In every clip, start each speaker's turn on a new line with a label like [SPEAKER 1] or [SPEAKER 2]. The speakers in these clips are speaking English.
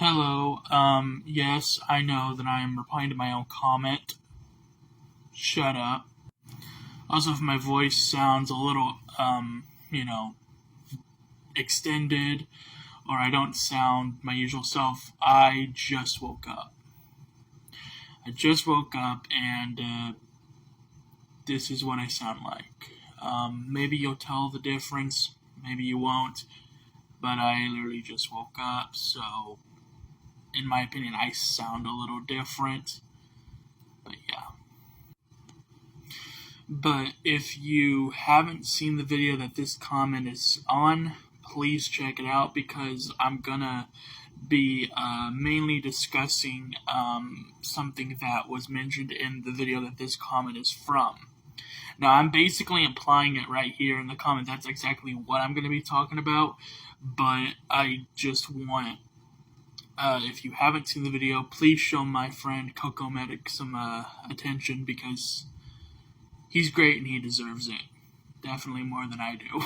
[SPEAKER 1] Hello, yes, I know that I am replying to my own comment. Shut up. Also, if my voice sounds a little, extended, or I don't sound my usual self, I just woke up. And this is what I sound like. Maybe you'll tell the difference, maybe you won't, but I literally just woke up, so in my opinion, I sound a little different. But yeah. But if you haven't seen the video that this comment is on, please check it out because I'm gonna be mainly discussing something that was mentioned in the video that this comment is from. Now, I'm basically implying it right here in the comment. That's exactly what I'm going to be talking about, but I just want, if you haven't seen the video, please show my friend Coco Medic some attention because he's great and he deserves it. Definitely more than I do.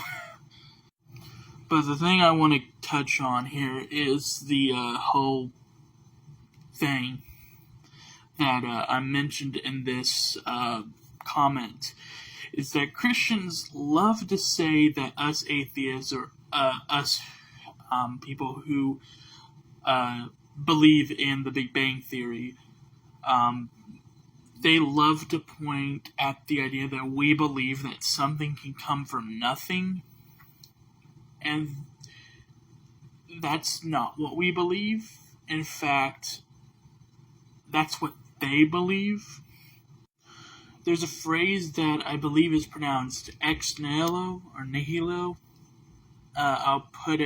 [SPEAKER 1] But the thing I want to touch on here is the whole thing that I mentioned in this comment, is that Christians love to say that us atheists, or us people who believe in the Big Bang Theory, they love to point at the idea that we believe that something can come from nothing, and that's not what we believe. In fact, that's what they believe. There's a phrase that I believe is pronounced ex nihilo or nihilo. I'll put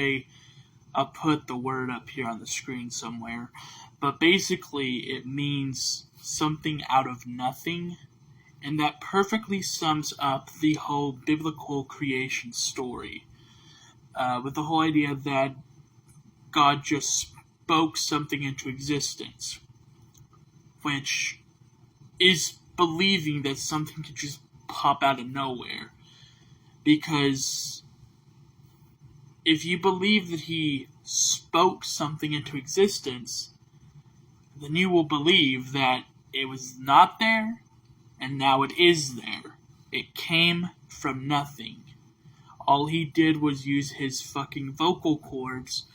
[SPEAKER 1] the word up here on the screen somewhere. But basically, it means something out of nothing, and that perfectly sums up the whole biblical creation story. With the whole idea that God just spoke something into existence, which is believing that something could just pop out of nowhere. Because if you believe that he spoke something into existence, then you will believe that it was not there, and now it is there. It came from nothing. All he did was use his fucking vocal cords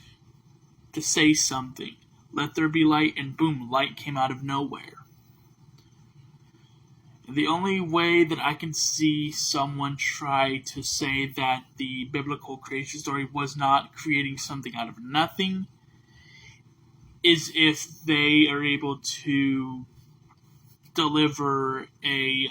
[SPEAKER 1] to say something. Let there be light, and boom, light came out of nowhere. The only way that I can see someone try to say that the biblical creation story was not creating something out of nothing is if they are able to deliver a,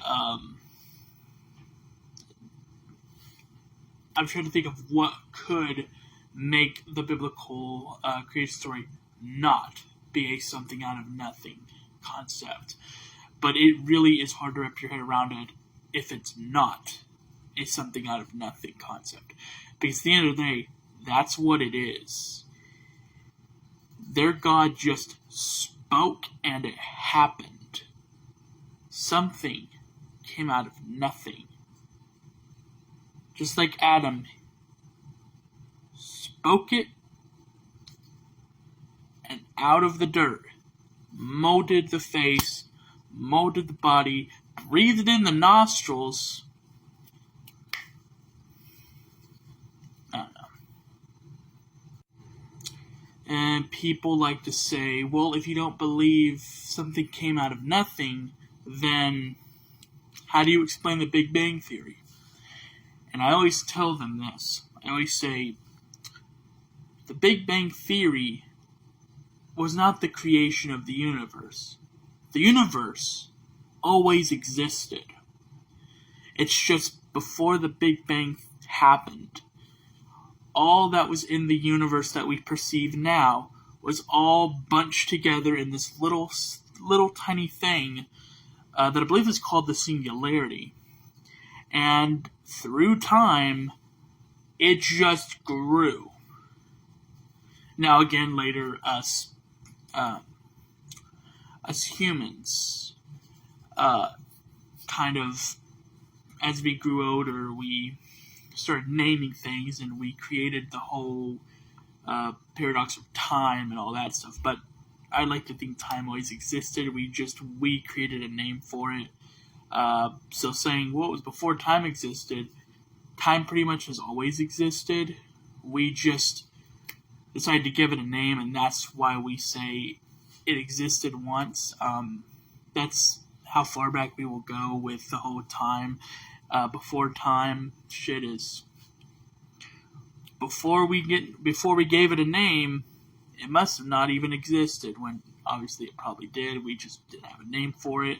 [SPEAKER 1] I'm trying to think of what could make the biblical creation story not be a something out of nothing concept. But it really is hard to wrap your head around it if it's not a something out of nothing concept. Because at the end of the day, that's what it is. Their God just spoke and it happened. Something came out of nothing. Just like Adam spoke it, and out of the dirt molded the face, molded the body, breathed in the nostrils. I don't know. And people like to say, well, if you don't believe something came out of nothing, then how do you explain the Big Bang Theory? And I always tell them this. I always say, the Big Bang Theory was not the creation of the universe. The universe always existed. It's just before the Big Bang happened, all that was in the universe that we perceive now was all bunched together in this little tiny thing that I believe is called the singularity. And through time, it just grew. Now again, later, us humans, kind of, as we grew older, we started naming things, and we created the whole paradox of time and all that stuff. But I like to think time always existed. We created a name for it. So saying what was before time existed, time pretty much has always existed. We just decided to give it a name, and that's why we say it existed once. That's how far back we will go with the whole time. Before time shit is. Before we gave it a name, it must have not even existed. When obviously it probably did. We just didn't have a name for it.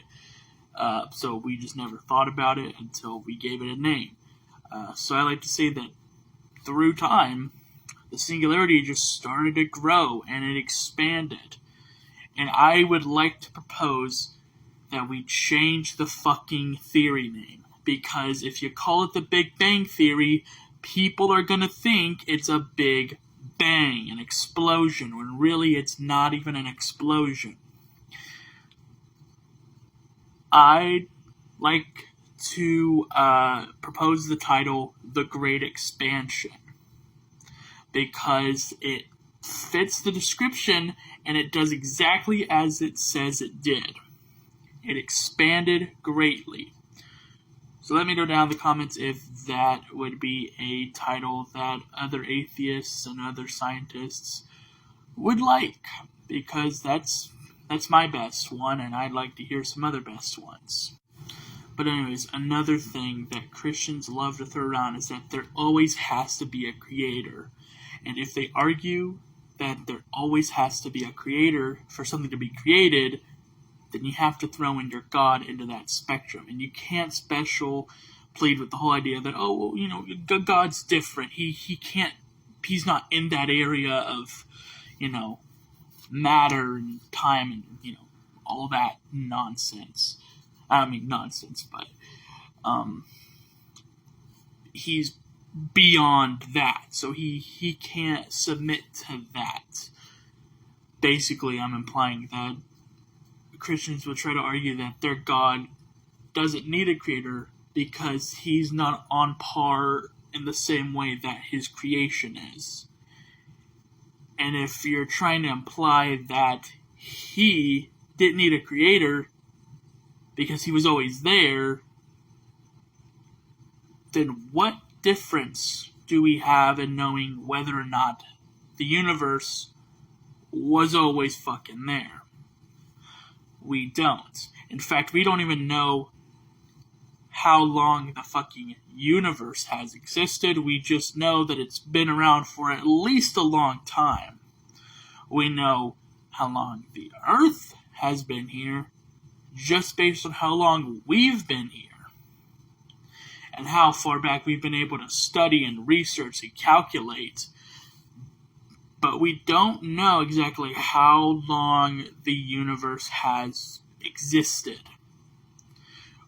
[SPEAKER 1] So we just never thought about it until we gave it a name. So I like to say that through time, the singularity just started to grow and it expanded. And I would like to propose that we change the fucking theory name. Because if you call it the Big Bang Theory, people are gonna think it's a big bang, an explosion, when really it's not even an explosion. I'd like to propose the title The Great Expansion, because it fits the description and it does exactly as it says it did. It expanded greatly. So let me know down in the comments if that would be a title that other atheists and other scientists would like, because that's my best one, and I'd like to hear some other best ones. But anyways, another thing that Christians love to throw around is that there always has to be a creator. And if they argue that there always has to be a creator for something to be created, then you have to throw in your God into that spectrum. And you can't special plead with the whole idea that, oh, well, you know, God's different. He's not in that area of, you know, matter and time and, you know, all that nonsense. I mean, nonsense, but he's beyond that. So he can't submit to that. Basically, I'm implying that Christians would try to argue that their God doesn't need a creator because he's not on par in the same way that his creation is. And if you're trying to imply that he didn't need a creator because he was always there, then what difference do we have in knowing whether or not the universe was always fucking there? We don't. In fact, we don't even know how long the fucking universe has existed. We just know that it's been around for at least a long time. We know how long the Earth has been here just based on how long we've been here. And how far back we've been able to study and research and calculate. But we don't know exactly how long the universe has existed.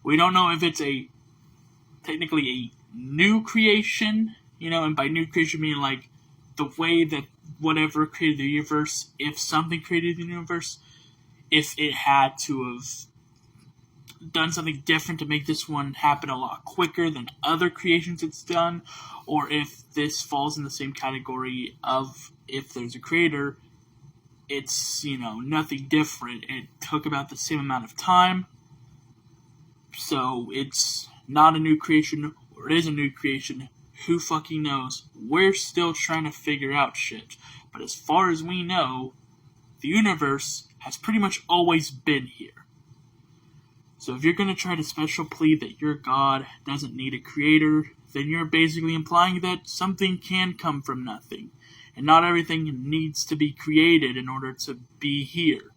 [SPEAKER 1] We don't know if it's technically a new creation, you know, and by new creation meaning like the way that whatever created the universe, if something created the universe, if it had to have done something different to make this one happen a lot quicker than other creations it's done, or if this falls in the same category of if there's a creator, it's, you know, nothing different. It took about the same amount of time, so it's not a new creation, or it is a new creation. Who fucking knows? We're still trying to figure out shit. But as far as we know, the universe has pretty much always been here. So if you're going to try to special plead that your God doesn't need a creator, then you're basically implying that something can come from nothing. And not everything needs to be created in order to be here.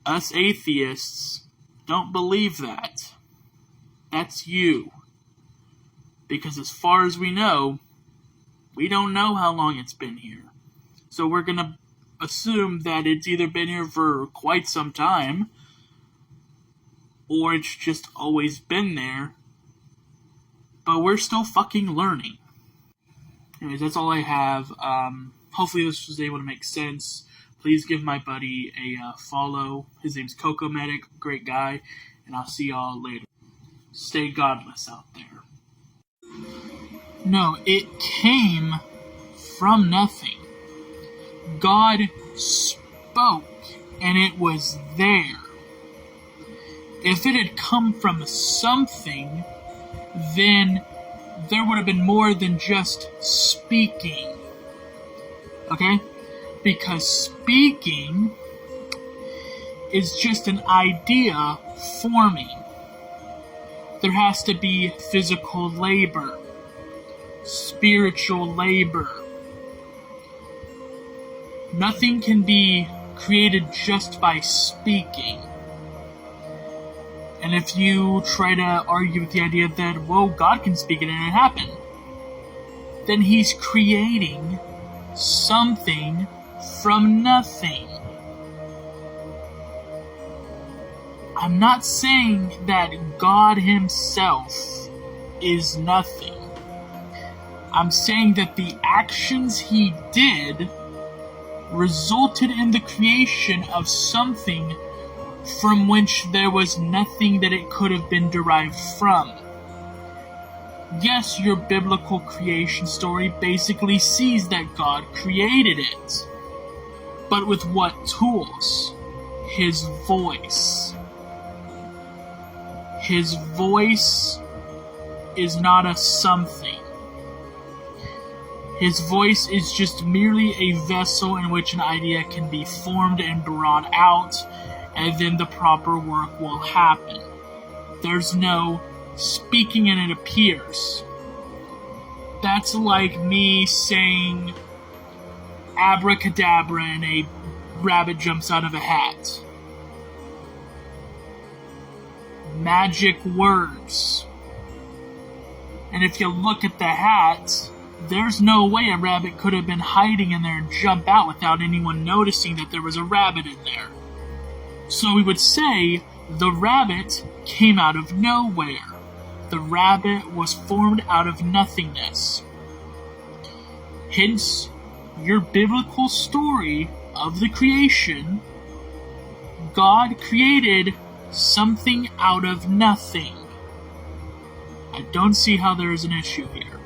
[SPEAKER 1] Us atheists don't believe that. That's you. Because as far as we know, we don't know how long it's been here. So we're going to assume that it's either been here for quite some time, or it's just always been there, but we're still fucking learning. Anyways, that's all I have. Hopefully this was able to make sense. Please give my buddy a follow. His name's Coco Medic, great guy, and I'll see y'all later. Stay godless out there. No, it came from nothing. God spoke, and it was there. If it had come from something, then there would have been more than just speaking. Okay? Because speaking is just an idea forming. There has to be physical labor, spiritual labor. Nothing can be created just by speaking. And if you try to argue with the idea that, well, God can speak it and it happened, then he's creating something from nothing. I'm not saying that God himself is nothing. I'm saying that the actions he did resulted in the creation of something from which there was nothing that it could have been derived from. Yes, your biblical creation story basically sees that God created it. But with what tools? His voice. His voice is not a something. His voice is just merely a vessel in which an idea can be formed and brought out, and then the proper work will happen. There's no speaking and it appears. That's like me saying abracadabra and a rabbit jumps out of a hat. Magic words. And if you look at the hat, there's no way a rabbit could have been hiding in there and jump out without anyone noticing that there was a rabbit in there. So we would say the rabbit came out of nowhere. The rabbit was formed out of nothingness. Hence, your biblical story of the creation, God created something out of nothing. I don't see how there is an issue here.